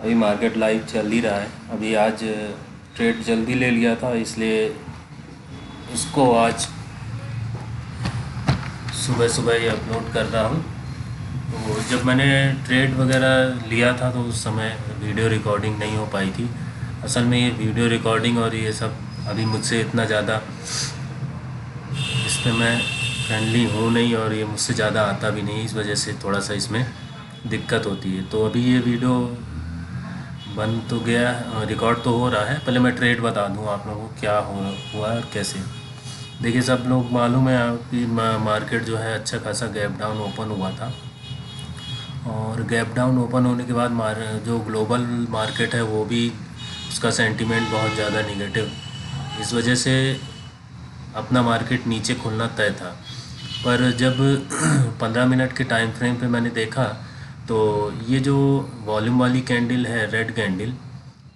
अभी market live चल ही रहा है। अभी आज ट्रेड जल्दी ले लिया था, इसलिए इसको आज सुबह सुबह ही अपलोड कर रहा हूँ। तो जब मैंने ट्रेड वगैरह लिया था तो उस समय वीडियो रिकॉर्डिंग नहीं हो पाई थी। असल में ये वीडियो रिकॉर्डिंग और ये सब अभी मुझसे इतना ज़्यादा इस पे मैं फ्रेंडली हूँ नहीं, और ये मुझसे ज़्यादा आता भी नहीं, इस वजह से थोड़ा सा इसमें दिक्कत होती है। तो अभी ये वीडियो बन तो गया, रिकॉर्ड तो हो रहा है। पहले मैं ट्रेड बता दूँ आप लोगों को क्या हुआ और कैसे। देखिए, सब लोग मालूम है कि मार्केट जो है अच्छा खासा गैप डाउन ओपन हुआ था, और गैप डाउन ओपन होने के बाद जो ग्लोबल मार्केट है वो भी उसका सेंटीमेंट बहुत ज़्यादा निगेटिव, इस वजह से अपना मार्केट नीचे खुलना तय था। पर जब 15 मिनट के टाइम फ्रेम पे मैंने देखा तो ये जो वॉल्यूम वाली कैंडल है, रेड कैंडल,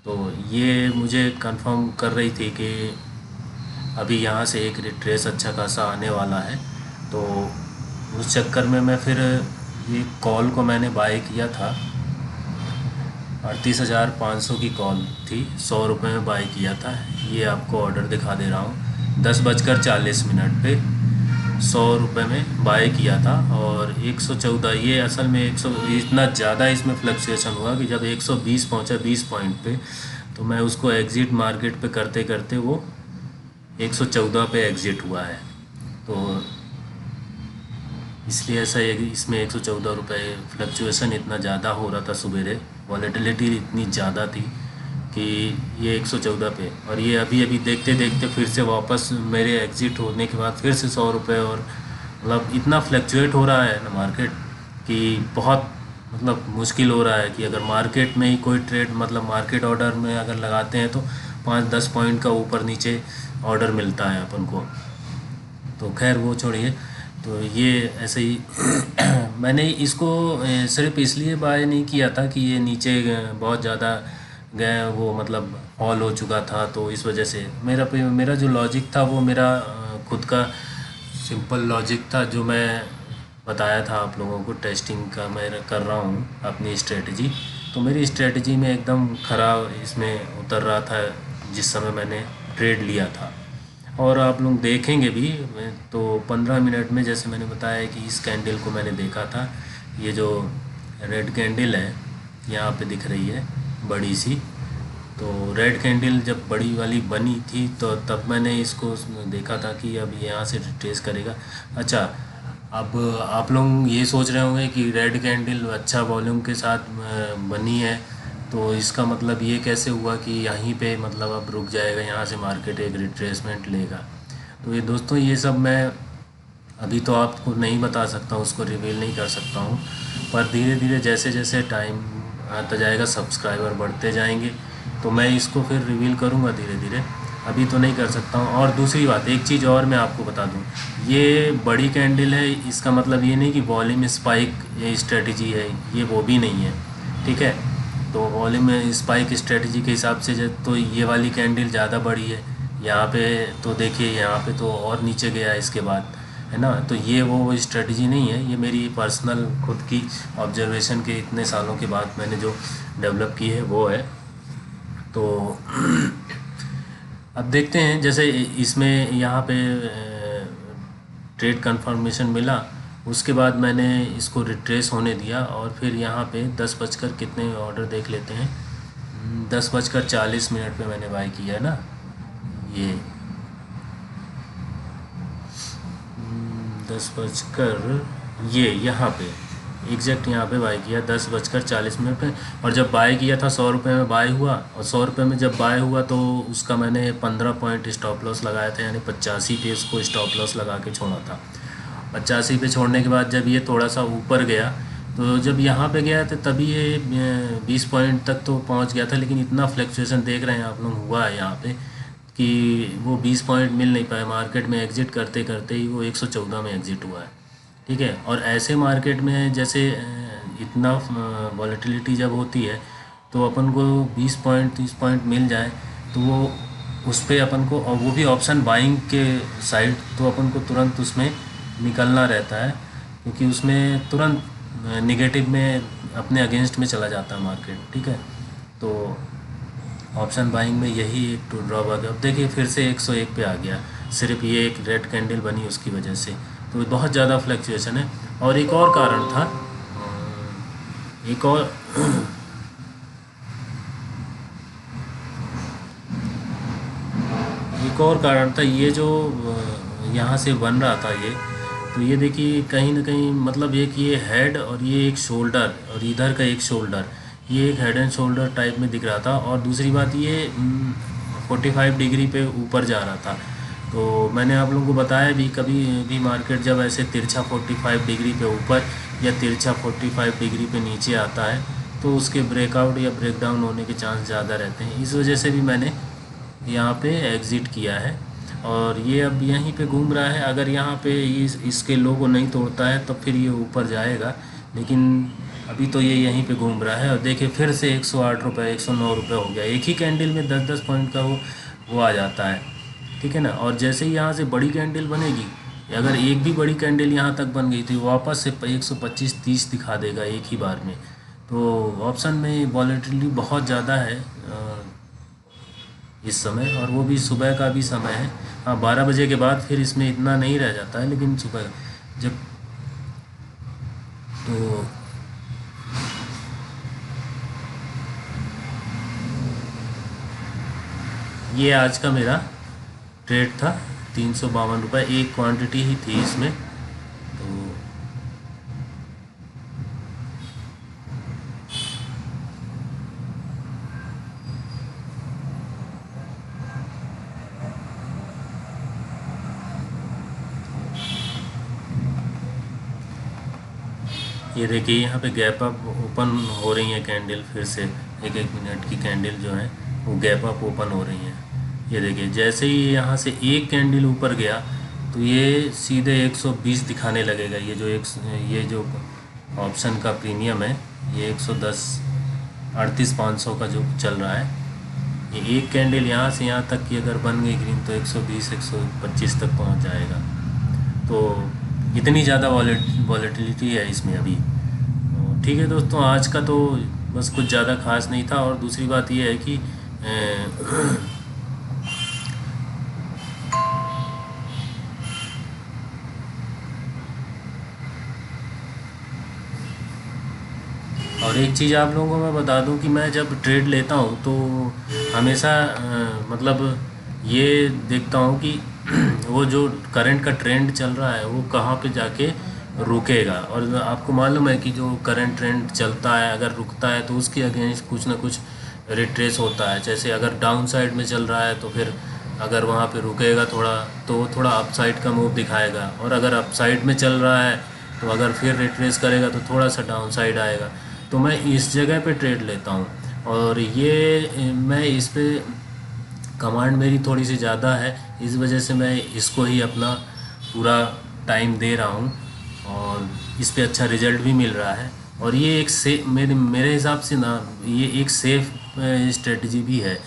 तो ये मुझे कंफर्म कर रही थी कि अभी यहाँ से एक रिट्रेस अच्छा खासा आने वाला है। तो उस चक्कर में मैं फिर ये कॉल को मैंने बाय किया था। 38,500 की कॉल थी, 100 रुपये में बाय किया था। ये आपको ऑर्डर दिखा दे रहा हूँ, 10:40 पे 100 रुपये में बाय किया था। और 114, ये असल में 100, इतना ज़्यादा इसमें फ्लक्चुएशन हुआ कि जब 120 पहुँचा 20 पॉइंट पे, तो मैं उसको एग्ज़िट मार्केट पे करते करते वो 114 पे एग्ज़िट हुआ है। तो इसलिए ऐसा है कि इसमें 114 रुपये फ्लक्चुएशन इतना ज़्यादा हो रहा था सवेरे, वॉलेटिलिटी इतनी ज़्यादा थी कि ये 114 पे, और ये अभी अभी देखते देखते फिर से वापस मेरे एग्ज़िट होने के बाद फिर से 100 रुपये, और मतलब इतना फ्लक्चुएट हो रहा है ना मार्केट कि बहुत मतलब मुश्किल हो रहा है कि अगर मार्केट में ही कोई ट्रेड, मतलब मार्केट ऑर्डर में अगर लगाते हैं तो 5-10 पॉइंट का ऊपर नीचे ऑर्डर मिलता है अपन को। तो खैर वो छोड़िए। तो ये ऐसे ही मैंने इसको सिर्फ इसलिए बाय नहीं किया था कि ये नीचे बहुत ज़्यादा गए, वो मतलब फॉल हो चुका था, तो इस वजह से मेरा जो लॉजिक था वो मेरा खुद का सिंपल लॉजिक था, जो मैं बताया था आप लोगों को। टेस्टिंग का मैं कर रहा हूँ अपनी स्ट्रेटजी, तो मेरी स्ट्रेटजी में एकदम ख़राब इसमें उतर रहा था जिस समय मैंने ट्रेड लिया था। और आप लोग देखेंगे भी तो 15 मिनट में, जैसे मैंने बताया कि इस कैंडल को मैंने देखा था, ये जो रेड कैंडल है यहाँ पे दिख रही है बड़ी सी, तो रेड कैंडल जब बड़ी वाली बनी थी तो तब मैंने इसको देखा था कि अब यहाँ से रिट्रेस करेगा। अच्छा, अब आप लोग ये सोच रहे होंगे कि रेड कैंडल अच्छा वॉल्यूम के साथ बनी है, तो इसका मतलब ये कैसे हुआ कि यहीं पे मतलब अब रुक जाएगा, यहाँ से मार्केट एक रिट्रेसमेंट लेगा। तो ये दोस्तों, ये सब मैं अभी तो आपको नहीं बता सकता, उसको रिवील नहीं कर सकता हूँ, पर धीरे धीरे जैसे जैसे टाइम आता जाएगा, सब्सक्राइबर बढ़ते जाएंगे, तो मैं इसको फिर रिवील करूँगा धीरे धीरे। अभी तो नहीं कर सकता हूँ। और दूसरी बात, एक चीज़ और मैं आपको बता दूँ, ये बड़ी कैंडल है, इसका मतलब ये नहीं कि वॉल्यूम स्पाइक ये स्ट्रेटजी है, ये वो भी नहीं है, ठीक है। तो वॉल्यूम स्पाइक स्ट्रेटजी के हिसाब से तो ये वाली कैंडल ज़्यादा बड़ी है। यहाँ पे तो देखिए, यहाँ पे तो और नीचे गया इसके बाद, है ना। तो ये वो स्ट्रेटजी नहीं है, ये मेरी पर्सनल खुद की ऑब्जर्वेशन के इतने सालों के बाद मैंने जो डेवलप की है वो है। तो अब देखते हैं, जैसे इसमें यहाँ पे ट्रेड कंफर्मेशन मिला, उसके बाद मैंने इसको रिट्रेस होने दिया, और फिर यहाँ पे 10 बजकर कितने ऑर्डर देख लेते हैं, 10:40 पे मैंने बाय किया है ना, ये 10 बजकर, ये यहाँ पे एग्जैक्ट यहाँ पे बाय किया 10:40 पे। और जब बाय किया था 100 रुपये में बाय हुआ, और 100 रुपये में जब बाय हुआ तो उसका मैंने 15 पॉइंट स्टॉप लॉस लगाया था, यानी 85 पे इसको स्टॉप लॉस लगा के छोड़ा था। 85 पे छोड़ने के बाद जब ये थोड़ा सा ऊपर गया, तो जब यहाँ पे गया तो तभी ये 20 पॉइंट तक तो पहुँच गया था, लेकिन इतना फ्लक्चुएशन देख रहे हैं आप लोग हुआ है यहाँ पे कि वो 20 पॉइंट मिल नहीं पाए। मार्केट में एग्ज़िट करते करते ही वो 114 में एग्ज़िट हुआ है, ठीक है। और ऐसे मार्केट में जैसे इतना वॉलेटिलिटी जब होती है, तो अपन को 20 पॉइंट 30 पॉइंट मिल जाए तो वो उस पर अपन को, और वो भी ऑप्शन बाइंग के साइड, तो अपन को तुरंत उसमें निकलना रहता है, क्योंकि उसमें तुरंत नेगेटिव में अपने अगेंस्ट में चला जाता है मार्केट, ठीक है। तो ऑप्शन बाइंग में यही एक टू ड्रॉबैक है। अब देखिए फिर से 101 पे आ गया, सिर्फ ये एक रेड कैंडल बनी उसकी वजह से। तो बहुत ज़्यादा फ्लक्चुएशन है। और एक और कारण था, एक और एक और कारण था, ये जो यहाँ से बन रहा था ये, तो ये देखिए कहीं ना कहीं मतलब एक ये हेड और ये एक शोल्डर और इधर का एक शोल्डर, ये एक हेड एंड शोल्डर टाइप में दिख रहा था। और दूसरी बात ये 45 डिग्री पे ऊपर जा रहा था। तो मैंने आप लोगों को बताया भी, कभी भी मार्केट जब ऐसे तिरछा 45 डिग्री पे ऊपर या तिरछा 45 डिग्री पे नीचे आता है तो उसके ब्रेकआउट या ब्रेकडाउन होने के चांस ज़्यादा रहते हैं। इस वजह से भी मैंने यहाँ पे एग्ज़िट किया है। और ये अब यहीं पे घूम रहा है। अगर यहाँ पे इसके लो को नहीं तोड़ता है तो फिर ये ऊपर जाएगा, लेकिन अभी तो ये यहीं पे घूम रहा है। और देखिए फिर से 108 रुपये 109 रुपये हो गया। एक ही कैंडल में 10-10 पॉइंट का वो आ जाता है, ठीक है ना। और जैसे ही यहाँ से बड़ी कैंडल बनेगी, अगर एक भी बड़ी कैंडल यहाँ तक बन गई तो वापस से 125-30 दिखा देगा एक ही बार में। तो ऑप्शन में वॉलेटिलिटी बहुत ज़्यादा है इस समय, और वो भी सुबह का भी समय है। हाँ, 12 बजे के बाद फिर इसमें इतना नहीं रह जाता है, लेकिन सुबह जब तो ये आज का मेरा ट्रेड था 352 रुपये। एक क्वांटिटी ही थी इसमें। तो ये देखिए यहाँ पे गैप अप ओपन हो रही है कैंडल, फिर से एक एक मिनट की कैंडल जो है वो गैप अप ओपन हो रही है। ये देखिए जैसे ही यहाँ से एक कैंडल ऊपर गया तो ये सीधे 120 दिखाने लगेगा। ये जो ऑप्शन का प्रीमियम है ये 110 38,500 का जो चल रहा है, ये एक कैंडल यहाँ से यहाँ तक की अगर बन गई ग्रीन तो 120 125 तक पहुँच जाएगा। तो इतनी ज़्यादा वॉलेटिलिटी है इसमें अभी। तो ठीक है दोस्तों, आज का तो बस कुछ ज़्यादा खास नहीं था। और दूसरी बात ये है कि और एक चीज़ आप लोगों को मैं बता दूं कि मैं जब ट्रेड लेता हूं तो हमेशा मतलब ये देखता हूं कि वो जो करंट का ट्रेंड चल रहा है वो कहाँ पे जाके रुकेगा। और आपको मालूम है कि जो करंट ट्रेंड चलता है अगर रुकता है तो उसके अगेंस्ट कुछ ना कुछ रिट्रेस होता है। जैसे अगर डाउन साइड में चल रहा है तो फिर अगर वहाँ पे रुकेगा थोड़ा तो वो थोड़ा अप साइड का मूव दिखाएगा, और अगर अप साइड में चल रहा है तो अगर फिर रिट्रेस करेगा तो थोड़ा सा डाउन साइड आएगा। तो मैं इस जगह पे ट्रेड लेता हूँ, और ये मैं इस पे कमांड मेरी थोड़ी सी ज़्यादा है, इस वजह से मैं इसको ही अपना पूरा टाइम दे रहा हूँ और इस पे अच्छा रिजल्ट भी मिल रहा है। और ये एक मेरे हिसाब से ना ये एक सेफ स्ट्रेटजी भी है।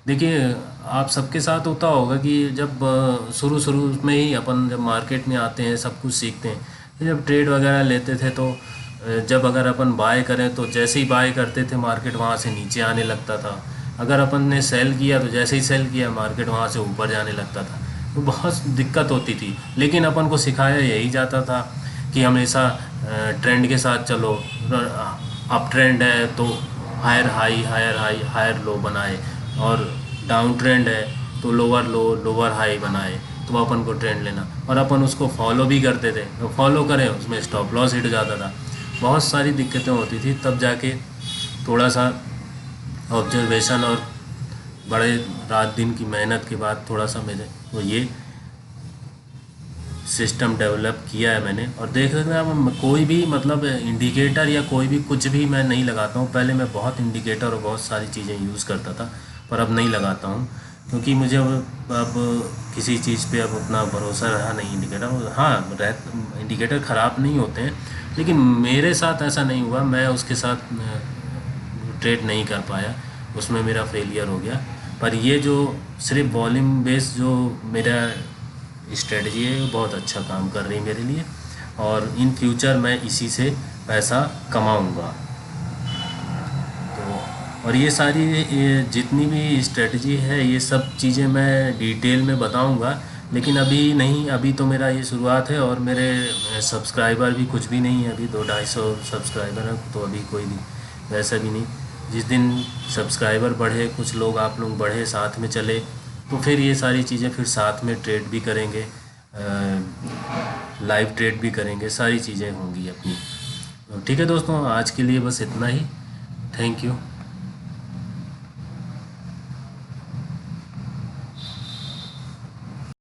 देखिए आप सबके साथ होता होगा कि जब शुरू शुरू में ही अपन जब मार्केट में आते हैं सब कुछ सीखते हैं, तो जब ट्रेड वगैरह लेते थे तो जब अगर अपन बाय करें तो जैसे ही बाय करते थे मार्केट वहाँ से नीचे आने लगता था। अगर अपन ने सेल किया तो जैसे ही सेल किया मार्केट वहाँ से ऊपर जाने लगता था। तो बहुत दिक्कत होती थी, लेकिन अपन को सिखाया यही जाता था कि हमेशा ट्रेंड के साथ चलो। अप ट्रेंड है तो higher high higher high higher low बनाए, और डाउन ट्रेंड है तो लोअर लो लोअर हाई बनाए। तो अपन को ट्रेंड लेना, और अपन उसको फॉलो भी करते थे। तो फॉलो करें उसमें स्टॉप लॉस हिट जाता था। बहुत सारी दिक्कतें होती थी, तब जाके थोड़ा सा ऑब्जर्वेशन और बड़े रात दिन की मेहनत के बाद थोड़ा सा मेरे वो ये सिस्टम डेवलप किया है मैंने। और देख सकते हैं आप, कोई भी मतलब इंडिकेटर या कोई भी कुछ भी मैं नहीं लगाता हूँ। पहले मैं बहुत इंडिकेटर और बहुत सारी चीज़ें यूज़ करता था, पर अब नहीं लगाता हूँ क्योंकि मुझे अब किसी चीज़ पे अब उतना भरोसा रहा नहीं। इंडिकेटर हाँ इंडिकेटर ख़राब नहीं होते हैं, लेकिन मेरे साथ ऐसा नहीं हुआ। मैं उसके साथ ट्रेड नहीं कर पाया, उसमें मेरा फेलियर हो गया। पर ये जो सिर्फ वॉल्यूम बेस जो मेरा स्ट्रेटजी है वो बहुत अच्छा काम कर रही है मेरे लिए, और इन फ्यूचर मैं इसी से पैसा कमाऊंगा। तो और ये सारी जितनी भी स्ट्रेटजी है ये सब चीज़ें मैं डिटेल में बताऊंगा, लेकिन अभी नहीं। अभी तो मेरा ये शुरुआत है और मेरे सब्सक्राइबर भी कुछ भी नहीं है, अभी 200-250 सब्सक्राइबर हैं, तो अभी कोई भी वैसा भी नहीं। जिस दिन सब्सक्राइबर बढ़े, कुछ लोग आप लोग बढ़े, साथ में चले, तो फिर ये सारी चीज़ें फिर साथ में ट्रेड भी करेंगे, लाइव ट्रेड भी करेंगे, सारी चीज़ें होंगी अपनी। तो ठीक है दोस्तों, आज के लिए बस इतना ही। Thank you.